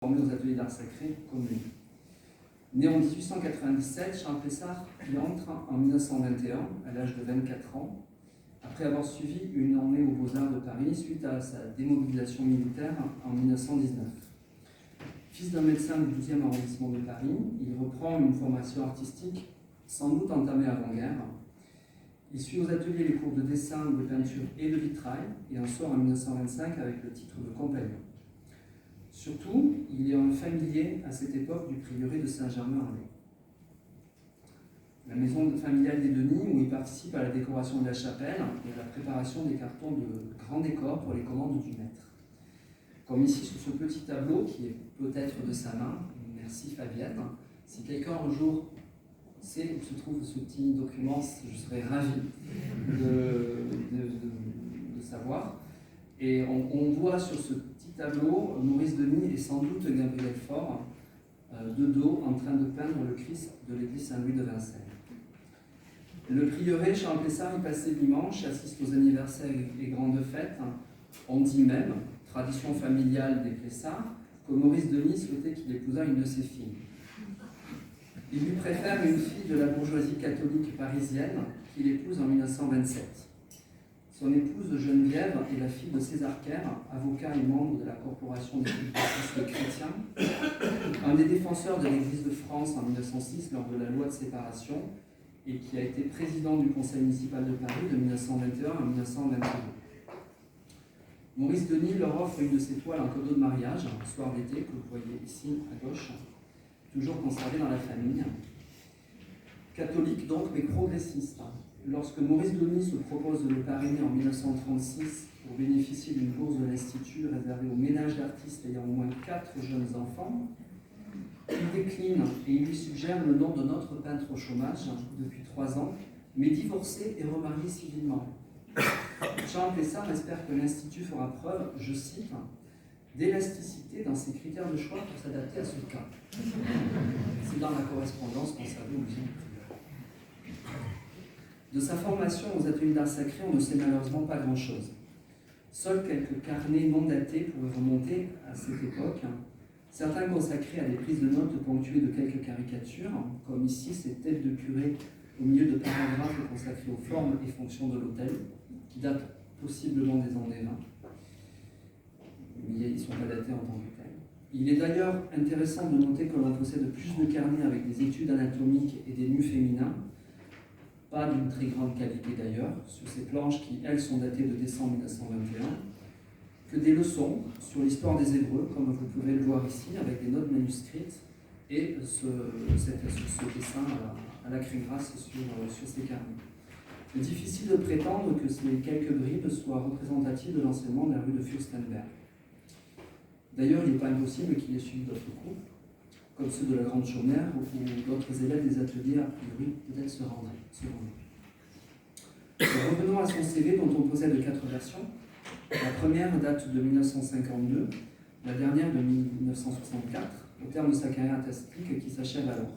formé aux ateliers d'art sacré comme lui. Né en 1897, Charles Pessard y entre en 1921, à l'âge de 24 ans, après avoir suivi une emmenée aux Beaux-Arts de Paris suite à sa démobilisation militaire en 1919. Fils d'un médecin du 12e arrondissement de Paris, il reprend une formation artistique sans doute entamée avant-guerre. Il suit aux ateliers les cours de dessin, de peinture et de vitrail et en sort en 1925 avec le titre de compagnon. Surtout, il est un familier à cette époque du prieuré de Saint-Germain-en-Laye. La maison familiale des Denis, où il participe à la décoration de la chapelle et à la préparation des cartons de grands décors pour les commandes du maître. Comme ici sur ce petit tableau, qui est peut-être de sa main, merci Fabienne. Si quelqu'un un jour sait où se trouve ce petit document, je serais ravi de savoir. Et on voit sur ce petit tableau Maurice Denis et sans doute Gabriel Faure, de dos, en train de peindre le Christ de l'église Saint-Louis de Vincennes. Le prieuré Charles Pessard y passe ses dimanches, assiste aux anniversaires et grandes fêtes. On dit même, tradition familiale des Pessard, que Maurice Denis souhaitait qu'il épousât une de ses filles. Il lui préfère une fille de la bourgeoisie catholique parisienne qu'il épouse en 1927. Son épouse Geneviève est la fille de César Caire, avocat et membre de la Corporation des cultistes chrétiens, un des défenseurs de l'Église de France en 1906 lors de la loi de séparation et qui a été président du Conseil municipal de Paris de 1921 à 1922. Maurice Denis leur offre une de ses toiles en cadeau de mariage, un soir d'été que vous voyez ici à gauche, toujours conservé dans la famille. Catholique donc, mais progressiste. Lorsque Maurice Denis se propose de le parrainer en 1936 pour bénéficier d'une bourse de l'Institut réservée aux ménages d'artistes ayant au moins 4 jeunes enfants, il décline et il lui suggère le nom d'un autre peintre au chômage depuis 3 ans, mais divorcé et remarié civilement. Charles Pessard espère que l'Institut fera preuve, je cite, d'élasticité dans ses critères de choix pour s'adapter à ce cas. C'est dans la correspondance conservée au musée du Prieuré. De sa formation aux ateliers d'art sacré, on ne sait malheureusement pas grand-chose. Seuls quelques carnets non datés pourraient remonter à cette époque, certains consacrés à des prises de notes ponctuées de quelques caricatures, comme ici ces têtes de curé au milieu de paragraphes consacrés aux formes et fonctions de l'autel, qui datent possiblement des années 20. Mais ils ne sont pas datés en tant que tels. Il est d'ailleurs intéressant de noter que l'on possède plus de carnets avec des études anatomiques et des nus féminins, pas d'une très grande qualité d'ailleurs, sur ces planches qui, elles, sont datées de décembre 1921, que des leçons sur l'histoire des Hébreux, comme vous pouvez le voir ici, avec des notes manuscrites et ce dessin à la craie grasse sur ces carnets. Il est difficile de prétendre que ces quelques bribes soient représentatives de l'enseignement de la rue de Fürstenberg. D'ailleurs, il n'est pas impossible qu'il ait suivi d'autres cours, comme ceux de la Grande Chaumière, où d'autres élèves des ateliers, a priori, peut-être se rendraient. Revenons à son CV, dont on possède 4 versions. La première date de 1952, la dernière de 1964, au terme de sa carrière artistique qui s'achève alors.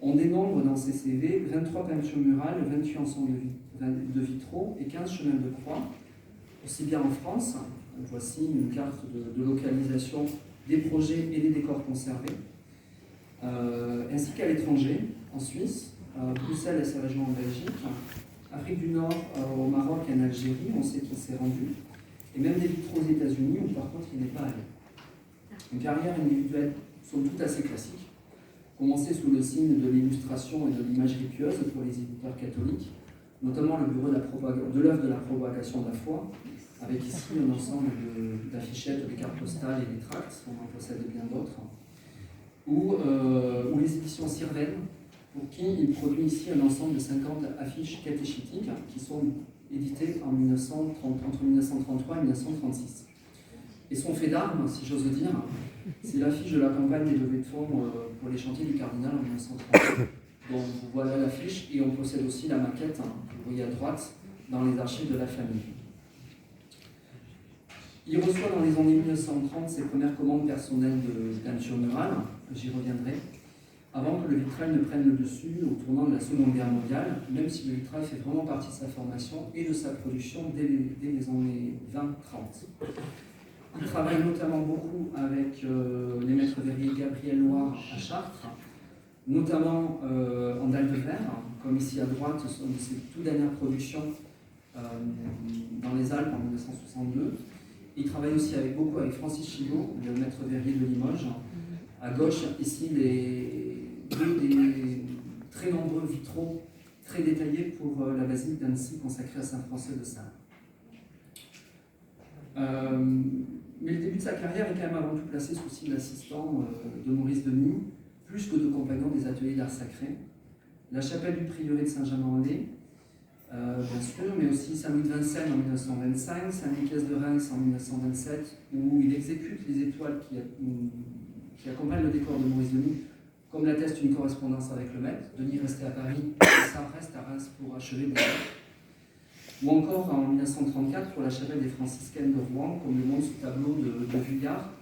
On dénombre dans ces CV 23 peintures murales, 28 ensembles de vitraux et 15 chemins de croix, aussi bien en France. Voici une carte de localisation des projets et des décors conservés, ainsi qu'à l'étranger, en Suisse, Bruxelles et sa région en Belgique, Afrique du Nord, au Maroc et en Algérie, on sait qu'il s'est rendu, et même des vitraux aux États-Unis où par contre il n'est pas allé. Une carrière individuelle somme toute assez classique, commencée sous le signe de l'illustration et de l'imagerie pieuse pour les éditeurs catholiques, notamment le bureau de l'œuvre de la propagation de la foi, avec ici un ensemble d'affichettes, de cartes postales et des tracts, on en possède bien d'autres, ou les éditions Sirven, pour qui il produit ici un ensemble de 50 affiches catéchétiques qui sont éditées entre 1933 et 1936. Et son fait d'armes, si j'ose dire, c'est l'affiche de la campagne des levées de fonds pour les chantiers du cardinal en 1930. Donc voilà l'affiche, et on possède aussi la maquette, que vous voyez à droite, dans les archives de la famille. Il reçoit dans les années 1930 ses premières commandes personnelles de peinture murale, j'y reviendrai, avant que le vitrail ne prenne le dessus au tournant de la Seconde Guerre mondiale, même si le vitrail fait vraiment partie de sa formation et de sa production dès les années 20-30. Il travaille notamment beaucoup avec les maîtres verriers Gabriel Loire à Chartres, notamment en dalle de verre, comme ici à droite, ce sont ses toutes dernières productions dans les Alpes en 1962. Il travaille aussi beaucoup avec Francis Chigot, le maître verrier de Limoges. À gauche, ici, deux des très nombreux vitraux très détaillés pour la basilique d'Annecy consacrée à Saint-François de Sales. Mais le début de sa carrière est quand même avant tout placé sous le signe d'assistant de Maurice Denis, plus que de compagnon des ateliers d'art sacré. La chapelle du prieuré de Saint-Germain-en-Laye, bien sûr, mais aussi Saint-Louis de Vincennes en 1925, Saint-Nicolas de Reims en 1927, où il exécute les étoiles qui accompagnent le décor de Maurice Denis, comme l'atteste une correspondance avec le maître. Denis restait à Paris, et ça reste à Reims pour achever le décor. Ou encore en 1934 pour la chapelle des franciscaines de Rouen, comme le montre ce tableau de Vuillard,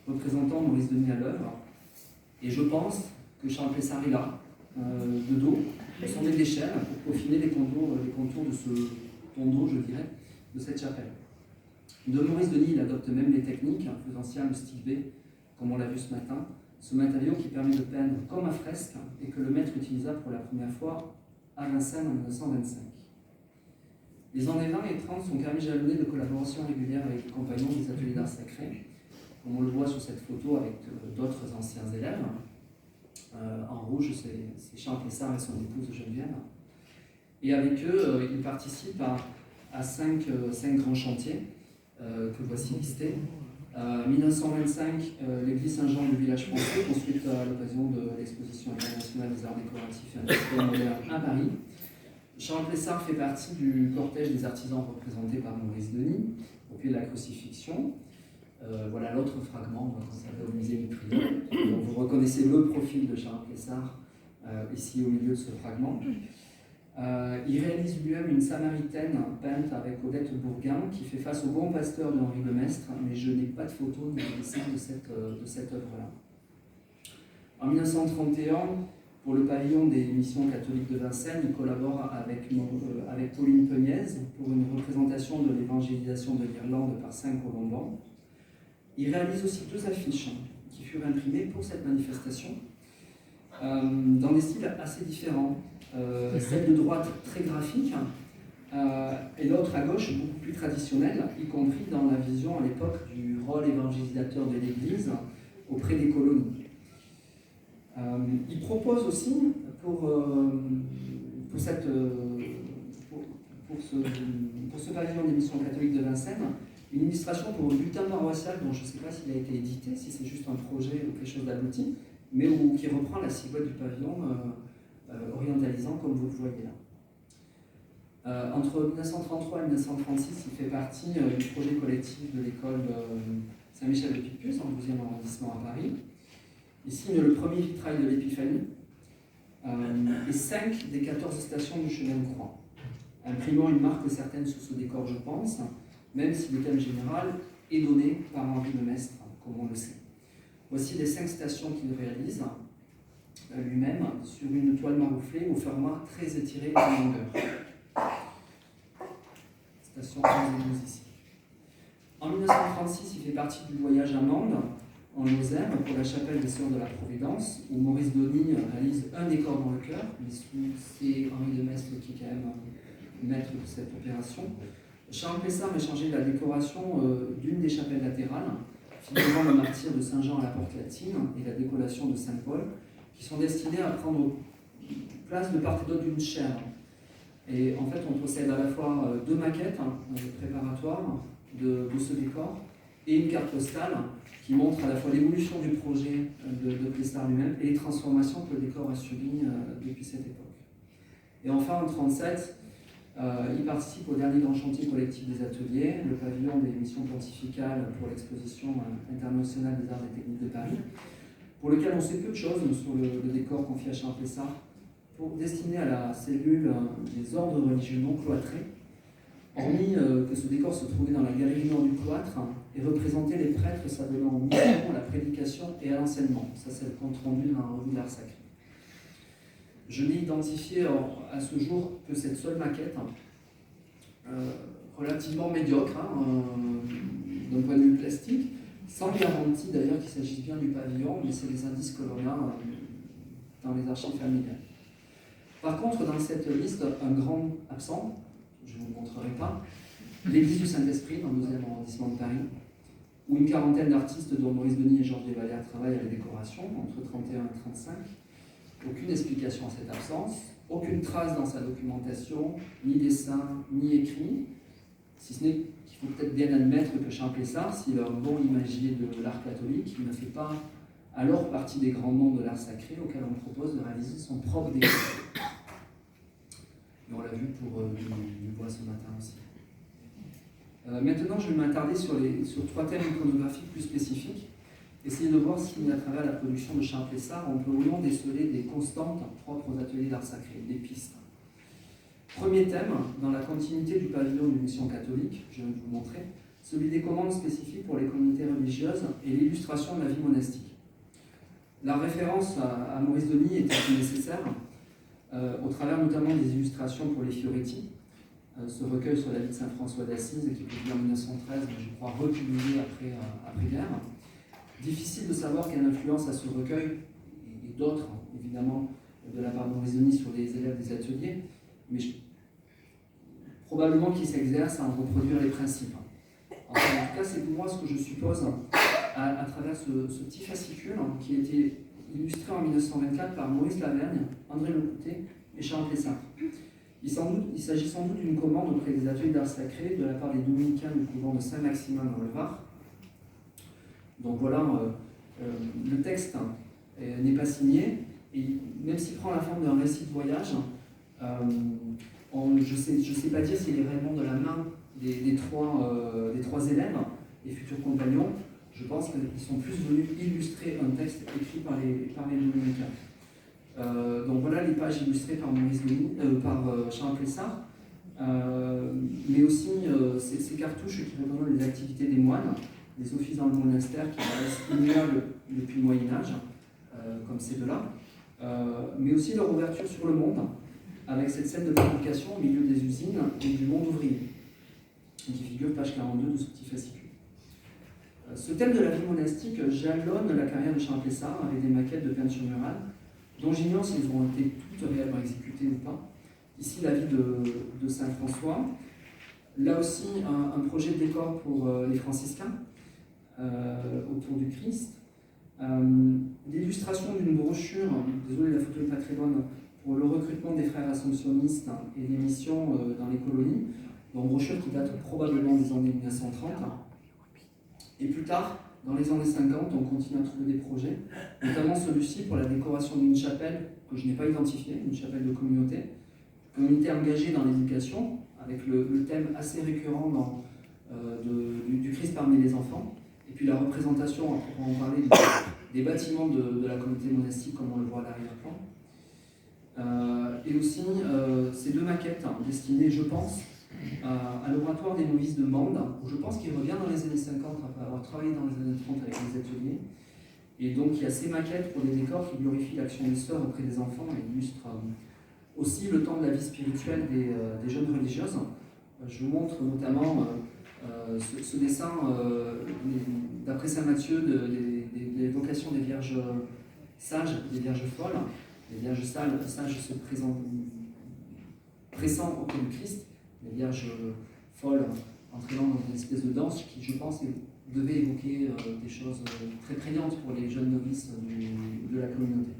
représentant Maurice Denis à l'œuvre. Et je pense que Charles Plessard est là, de dos, sur des échelles, pour peaufiner les contours de ce tonneau, je dirais, de cette chapelle. De Maurice Denis, il adopte même les techniques, faisant sien le style B, comme on l'a vu ce matin, ce matériau qui permet de peindre comme à fresque et que le maître utilisa pour la première fois à Vincennes en 1925. Les années 20 et 30 sont quand même jalonnés de collaborations régulières avec les compagnons des ateliers d'art sacré, comme on le voit sur cette photo avec d'autres anciens élèves. En rouge, c'est Charles Plessard et son épouse Geneviève. Et avec eux, il participe à cinq grands chantiers que voici listés. 1925, l'église Saint-Jean du village français, construite à l'occasion de l'exposition internationale des arts décoratifs et industriels modernes à Paris. Charles Plessard fait partie du cortège des artisans représentés par Maurice Denis, au pied de la crucifixion. Voilà l'autre fragment consacré au musée du Prieuré. Donc vous reconnaissez le profil de Charles Plessard ici au milieu de ce fragment. Il réalise lui-même une Samaritaine peinte avec Odette Bourguin qui fait face au bon pasteur de Henri Lemestre, mais je n'ai pas de photo ni de dessin de cette œuvre-là. En 1931, pour le pavillon des missions catholiques de Vincennes, il collabore avec Pauline Peniez pour une représentation de l'évangélisation de l'Irlande par Saint Colomban. Il réalise aussi 2 affiches qui furent imprimées pour cette manifestation dans des styles assez différents. Celle de droite très graphique et l'autre à gauche beaucoup plus traditionnelle, y compris dans la vision à l'époque du rôle évangélisateur de l'Église auprès des colonies. Il propose aussi pour ce pavillon des missions catholiques de Vincennes une illustration pour un bulletin paroissial dont je ne sais pas s'il a été édité, si c'est juste un projet ou quelque chose d'abouti, mais qui reprend la silhouette du pavillon orientalisant comme vous le voyez là. Entre 1933 et 1936, il fait partie du projet collectif de l'école Saint-Michel de Picpus, dans le 12e arrondissement à Paris. Il signe le premier vitrail de l'Épiphanie et 5 des 14 stations du chemin de croix, imprimant une marque certaine sous ce décor, je pense, même si le thème général est donné par Henri Lemestre, comme on le sait. Voici les 5 stations qu'il réalise lui-même sur une toile marouflée au format très étiré en longueur. Station 11 et 12 ici. En 1936, il fait partie du voyage à Mende, en Lozère, pour la chapelle des Sœurs de la Providence, où Maurice Denis réalise un décor dans le chœur, mais c'est Henri Lemestre qui est quand même maître de cette opération. Charles Plessard a changé la décoration d'une des chapelles latérales, figurant le martyre de Saint-Jean à la porte latine et la décollation de Saint-Paul, qui sont destinés à prendre place de part et d'autre d'une chaire. Et en fait, on possède à la fois 2 maquettes préparatoires de ce décor et une carte postale qui montre à la fois l'évolution du projet de Plessard lui-même et les transformations que le décor a subies depuis cette époque. Et enfin, en 1937, il participe au dernier grand chantier collectif des ateliers, le pavillon des missions pontificales pour l'exposition internationale des arts et techniques de Paris, pour lequel on sait peu de choses sur le décor confié à Charles Plessard, destiné à la cellule des ordres religieux non cloîtrés, hormis que ce décor se trouvait dans la galerie nord du cloître et représentait les prêtres s'adonnant aux missions, à la prédication et à l'enseignement. Ça, c'est le compte rendu dans la revue de l'art sacré. Je n'ai identifié à ce jour que cette seule maquette, relativement médiocre d'un point de vue plastique, Sans garantie d'ailleurs qu'il s'agisse bien du pavillon, mais c'est des indices que l'on a dans les archives familiales. Par contre, dans cette liste, un grand absent, je ne vous le montrerai pas, l'église du Saint-Esprit, dans le 2e arrondissement de Paris, où une quarantaine d'artistes, dont Maurice Denis et Georges Desvallières, travaillent à la décoration, entre 31 et 35. Aucune explication à cette absence, aucune trace dans sa documentation, ni dessin, ni écrit, si ce n'est qu'il faut peut-être bien admettre que Champlessart, s'il est un bon imagier de l'art catholique, il ne fait pas alors partie des grands noms de l'art sacré auxquels on propose de réaliser son propre décor. Et on l'a vu pour du bois ce matin aussi. Maintenant, je vais m'attarder sur 3 thèmes iconographiques plus spécifiques, essayer de voir si, à travers la production de Champlessart, on peut ou non déceler des constantes propres aux ateliers d'art sacré, des pistes. Premier thème, dans la continuité du pavillon d'une mission catholique, je viens de vous montrer, celui des commandes spécifiques pour les communautés religieuses et l'illustration de la vie monastique. La référence à Maurice Denis était nécessaire, au travers notamment des illustrations pour les Fioretti, ce recueil sur la vie de Saint François d'Assise, qui est publié en 1913, mais je crois republié après-guerre. Difficile de savoir quelle influence a ce recueil, et d'autres, évidemment, de la part de Maurice Denis sur les élèves des ateliers, mais probablement qu'il s'exerce à en reproduire les principes. Enfin, en tout cas, c'est pour moi ce que je suppose à travers ce petit fascicule qui a été illustré en 1924 par Maurice Lavergne, André Lecouté et Charles Plessart. Il s'agit sans doute d'une commande auprès des ateliers d'art sacré de la part des dominicains du couvent de Saint-Maximin dans le Var. Donc voilà, le texte n'est pas signé, et même s'il prend la forme d'un récit de voyage, je ne sais pas dire s'il est réellement de la main des trois élèves, les futurs compagnons. Je pense qu'ils sont plus venus illustrer un texte écrit par les dominicains. Donc voilà les pages illustrées par Maurice Denis, par Charles Plessart, mais aussi ces cartouches qui représentent les activités des moines, les offices dans le monastère qui restent immuables depuis le Moyen-Âge, comme ces deux-là, mais aussi leur ouverture sur le monde, avec cette scène de fabrication au milieu des usines et du monde ouvrier, qui figure page 42 de ce petit fascicule. Ce thème de la vie monastique jalonne la carrière de Charles Plessart avec des maquettes de peinture murale, dont j'ignore si elles ont été toutes réellement exécutées ou pas. Ici, la vie de Saint François. Là aussi, un projet de décor pour les franciscains, autour du Christ. L'illustration d'une brochure, désolé la photo n'est pas très bonne, pour le recrutement des frères assomptionnistes et des missions dans les colonies, donc brochure qui date probablement des années 1930. Et plus tard, dans les années 50, on continue à trouver des projets, notamment celui-ci pour la décoration d'une chapelle que je n'ai pas identifiée, une chapelle de communauté engagée dans l'éducation, avec le thème assez récurrent du Christ parmi les enfants, et puis la représentation, à proprement parler, des bâtiments de la communauté monastique, comme on le voit à l'arrière-plan. Et aussi ces 2 maquettes destinées, je pense, à l'oratoire des novices de Mende, où je pense qu'il revient dans les années 50 après avoir travaillé dans les années 30 avec les ateliers. Et donc il y a ces maquettes pour des décors qui glorifient l'action des sœurs auprès des enfants et illustrent aussi le temps de la vie spirituelle des jeunes religieuses. Je vous montre notamment ce dessin d'après Saint Matthieu des vocations des vierges sages, des vierges folles. Les vierges sages se pressant auprès du Christ, les vierges folles entraînant dans une espèce de danse qui, je pense, devait évoquer des choses très prégnantes pour les jeunes novices de la communauté.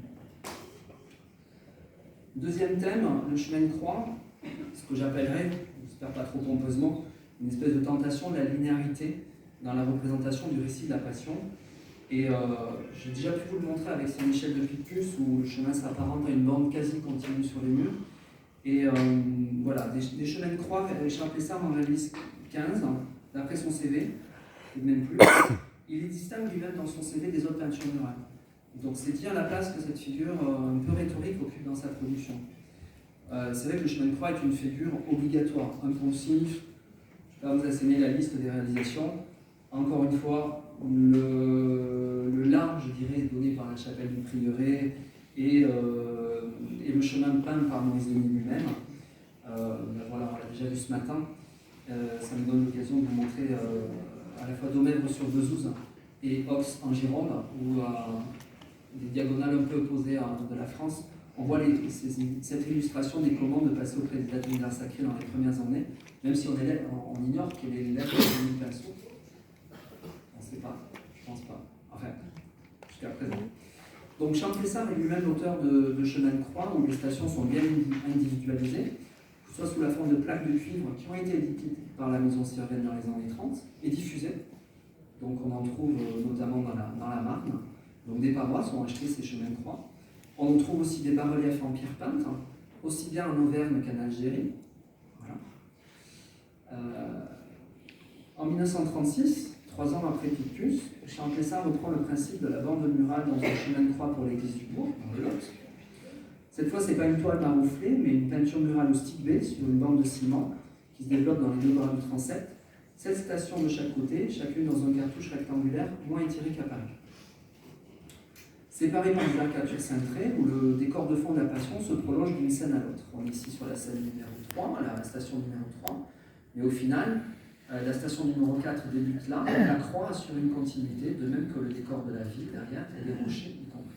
Deuxième thème, le chemin de croix, ce que j'appellerais, j'espère pas trop pompeusement, une espèce de tentation de la linéarité dans la représentation du récit de la Passion. Et j'ai déjà pu vous le montrer avec Saint-Michel de Picpus, où le chemin s'apparente à une bande quasi continue sur les murs. Et voilà, des chemins de croix, Charles Plessart en réalise 15, d'après son CV, et même plus. Il les distingue lui-même dans son CV des autres peintures murales. Donc c'est dire la place que cette figure un peu rhétorique occupe dans sa production. C'est vrai que le chemin de croix est une figure obligatoire, impulsif. Je ne vais pas vous asséner la liste des réalisations. Encore une fois, le large, je dirais, donné par la chapelle du Prieuré et le chemin peint par Maurice Denis lui-même. Voilà, on l'a déjà vu ce matin. Ça me donne l'occasion de vous montrer à la fois Domèvre sur Bezouze et Ox en Gironde, où des diagonales un peu opposées de la France, on voit cette illustration des commandes de passer auprès des dates d'univers sacrés dans les premières années, même si on ignore quelle est l'élève de l'imitation. On ne sait pas, je ne pense pas. Enfin, jusqu'à présent. Donc Champlessard est lui-même l'auteur de Chemin de Croix, où les stations sont bien individualisées, que ce soit sous la forme de plaques de cuivre qui ont été éditées par la maison Sirven dans les années 30 et diffusées. Donc on en trouve notamment dans la Marne. Donc des paroisses ont acheté ces chemins de croix. On en trouve aussi des bas-reliefs en pierre peinte, aussi bien en Auvergne qu'en Algérie. Voilà. En 1936, 3 ans après Picpus, Champlessard reprend le principe de la bande murale dans un chemin de croix pour l'église du bourg, dans le Lot. Cette fois, ce n'est pas une toile marouflée, mais une peinture murale au stick B sur une bande de ciment qui se développe dans les 2 bras du transept. 7 stations de chaque côté, chacune dans un cartouche rectangulaire moins étiré qu'à Paris. Séparé par une arcature cintrée, où le décor de fond de la Passion se prolonge d'une scène à l'autre. On est ici sur la scène numéro 3, la station numéro 3, mais au final, la station numéro 4 débute là, la croix assure une continuité, de même que le décor de la ville derrière, et les rochers y compris.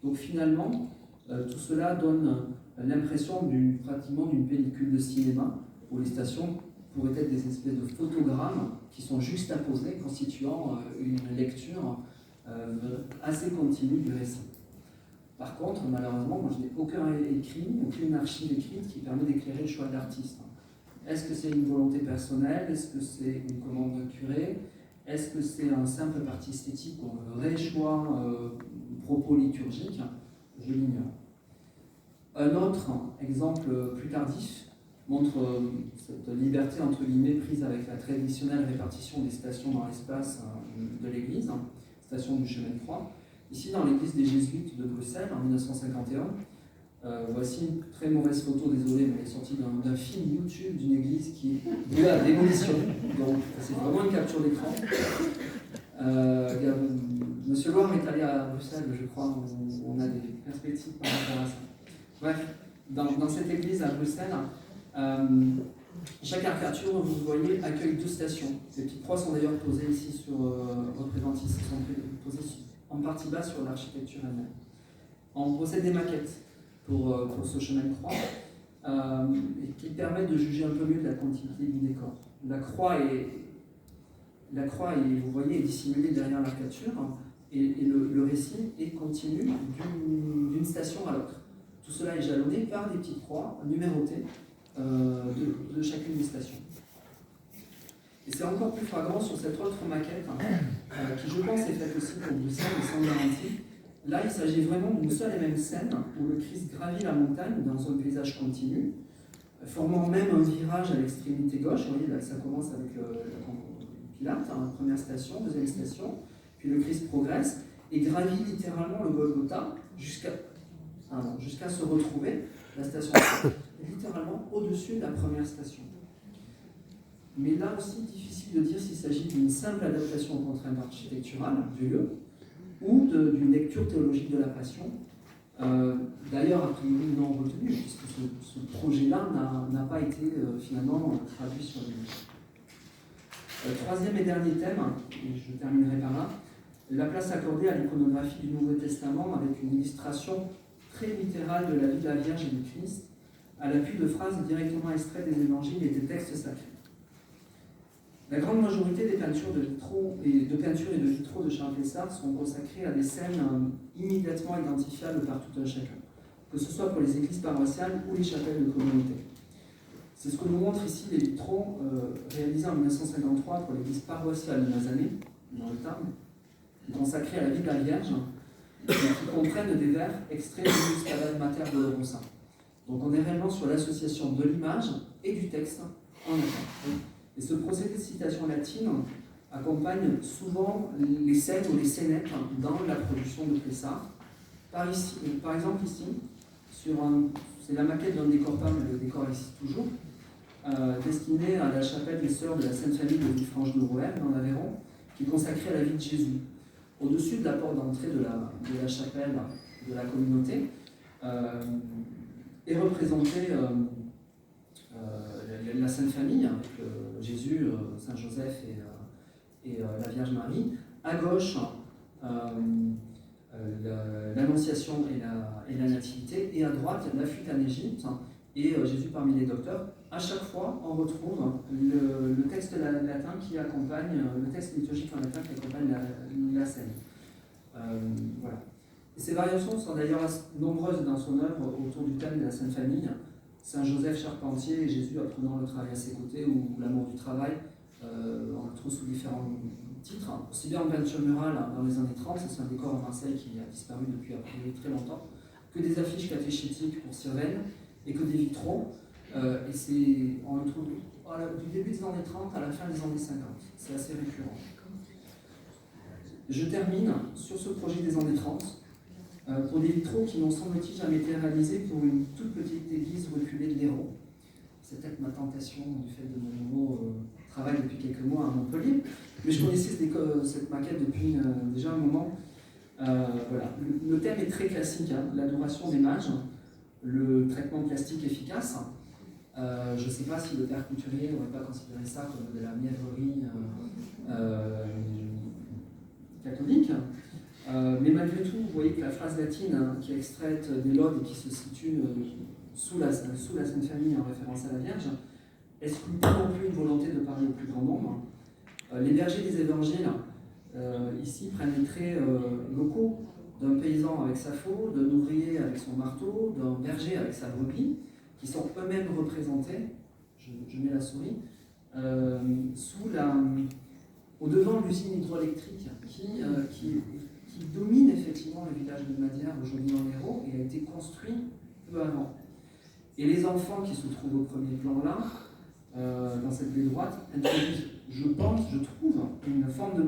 Donc finalement, tout cela donne l'impression pratiquement d'une pellicule de cinéma, où les stations pourraient être des espèces de photogrammes qui sont juxtaposés, constituant une lecture assez continue du récit. Par contre, malheureusement, moi je n'ai aucune archive écrite qui permet d'éclairer le choix de l'artiste. Est-ce que c'est une volonté personnelle? Est-ce que c'est une commande d'un curé? Est-ce que c'est un simple parti esthétique ou un vrai choix propos liturgique? Je l'ignore. Un autre exemple plus tardif montre cette liberté entre guillemets prise avec la traditionnelle répartition des stations dans l'espace de l'église, station du chemin de croix. Ici, dans l'église des Jésuites de Bruxelles, en 1951, voici une très mauvaise photo, désolé, mais elle est sortie d'un film YouTube d'une église qui est vouée à démolition. Donc, c'est vraiment une capture d'écran. Monsieur Loire est allé à Bruxelles, je crois, où on a des perspectives par rapport à ça. Bref, dans cette église à Bruxelles, chaque arcature, vous voyez, accueille 2 stations. Ces petites croix sont d'ailleurs posées ici représentées ici, sont posées en partie bas sur l'architecture elle-même. On possède des maquettes pour ce chemin de croix qui permettent de juger un peu mieux de la continuité du décor. La croix est, vous voyez, est dissimulée derrière l'arcature et le récit est continu d'une station à l'autre. Tout cela est jalonné par des petites croix numérotées de chacune des stations. Et c'est encore plus flagrant sur cette autre maquette, qui je pense est faite aussi pour Bruxelles, mais sans garantie. Là, il s'agit vraiment d'une seule et même scène où le Christ gravit la montagne dans un paysage continu, formant même un virage à l'extrémité gauche. Vous voyez, là, ça commence avec le Pilate, première station, deuxième station, puis le Christ progresse et gravit littéralement le Golgotha jusqu'à se retrouver, la station littéralement au-dessus de la première station. Mais là aussi, difficile de dire s'il s'agit d'une simple adaptation aux contraintes architecturales du lieu ou d'une lecture théologique de la Passion. D'ailleurs, a priori non retenue, puisque ce projet-là n'a pas été finalement traduit sur l'image. Troisième et dernier thème, et je terminerai par là, la place accordée à l'iconographie du Nouveau Testament avec une illustration très littérale de la vie de la Vierge et du Christ, à l'appui de phrases directement extraites des évangiles et des textes sacrés. La grande majorité des peintures et de vitraux de Champlessard sont consacrées à des scènes immédiatement identifiables par tout un chacun, que ce soit pour les églises paroissiales ou les chapelles de communauté. C'est ce que nous montrent ici les vitraux réalisés en 1953 pour l'église paroissiale de Mazamet, dans le Tarn, consacrés à la vie de la Vierge, qui comprennent des vers extraits du Stabat Mater Dolorosa. Donc on est réellement sur l'association de l'image et du texte en latin. Et ce procédé de citation latine accompagne souvent les scènes ou les scénettes dans la production de Plessard. Par exemple ici, c'est la maquette d'un décor peint, le décor ici toujours, destiné à la chapelle des Sœurs de la Sainte Famille de Villefranche de Rouergue, dans l'Aveyron, qui est consacrée à la vie de Jésus. Au-dessus de la porte d'entrée de la chapelle de la communauté est représentée la Sainte Famille, avec Jésus, Saint Joseph et la Vierge Marie, À gauche, l'Annonciation et la Nativité, et à droite, la fuite en Égypte et Jésus parmi les docteurs. À chaque fois, on retrouve le texte latin qui accompagne, le texte liturgique en latin qui accompagne la scène. Voilà. Et ces variations sont d'ailleurs nombreuses dans son œuvre autour du thème de la Sainte Famille. Saint Joseph Charpentier et Jésus apprenant le travail à ses côtés, ou l'amour du travail, on le trouve sous différents titres. Aussi bien en peinture murale dans les années 30, c'est un décor à Marseille qui a disparu depuis a priori très longtemps, que des affiches catéchétiques pour Sirène, et que des vitraux. Et on le trouve du début des années 30 à la fin des années 50. C'est assez récurrent. Je termine sur ce projet des années 30 pour des vitraux qui n'ont semble-t-il jamais été réalisés pour une toute petite église reculée de l'Hérault. C'est peut-être ma tentation du fait de mon nouveau travail depuis quelques mois à Montpellier, mais je connaissais cette maquette depuis déjà un moment. Voilà. Le thème est très classique, hein, l'adoration des mages, le traitement plastique efficace. Je ne sais pas si le père couturier n'aurait pas considéré ça comme de la mièvrerie catholique. Mais malgré tout, vous voyez que la phrase latine qui est extraite des Laudes et qui se situe sous la Sainte Famille en référence à la Vierge, exclut pas non plus une volonté de parler au plus grand nombre. Les bergers des évangiles, ici, prennent les traits locaux d'un paysan avec sa faux, d'un ouvrier avec son marteau, d'un berger avec sa brebis, qui sont eux-mêmes représentés, je mets la souris, au devant de l'usine hydroélectrique qui domine effectivement le village de Madière aujourd'hui en Hérault et a été construit peu avant. Et les enfants qui se trouvent au premier plan là, dans cette baie droite, introduisent, je trouve, une forme de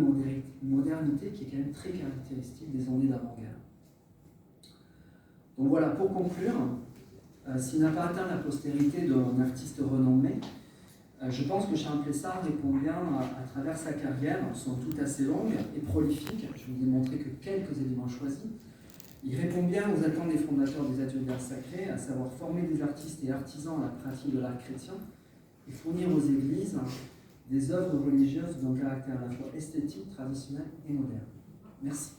modernité qui est quand même très caractéristique des années d'avant-guerre. Donc voilà, pour conclure, s'il n'a pas atteint la postérité d'un artiste renommé, je pense que Charles Plessard répond bien à travers sa carrière, somme toute assez longue et prolifique, je vais vous démontrer que quelques éléments choisis. Il répond bien aux attentes des fondateurs des ateliers d'art sacré, à savoir former des artistes et artisans à la pratique de l'art chrétien et fournir aux églises des œuvres religieuses d'un caractère à la fois esthétique, traditionnel et moderne. Merci.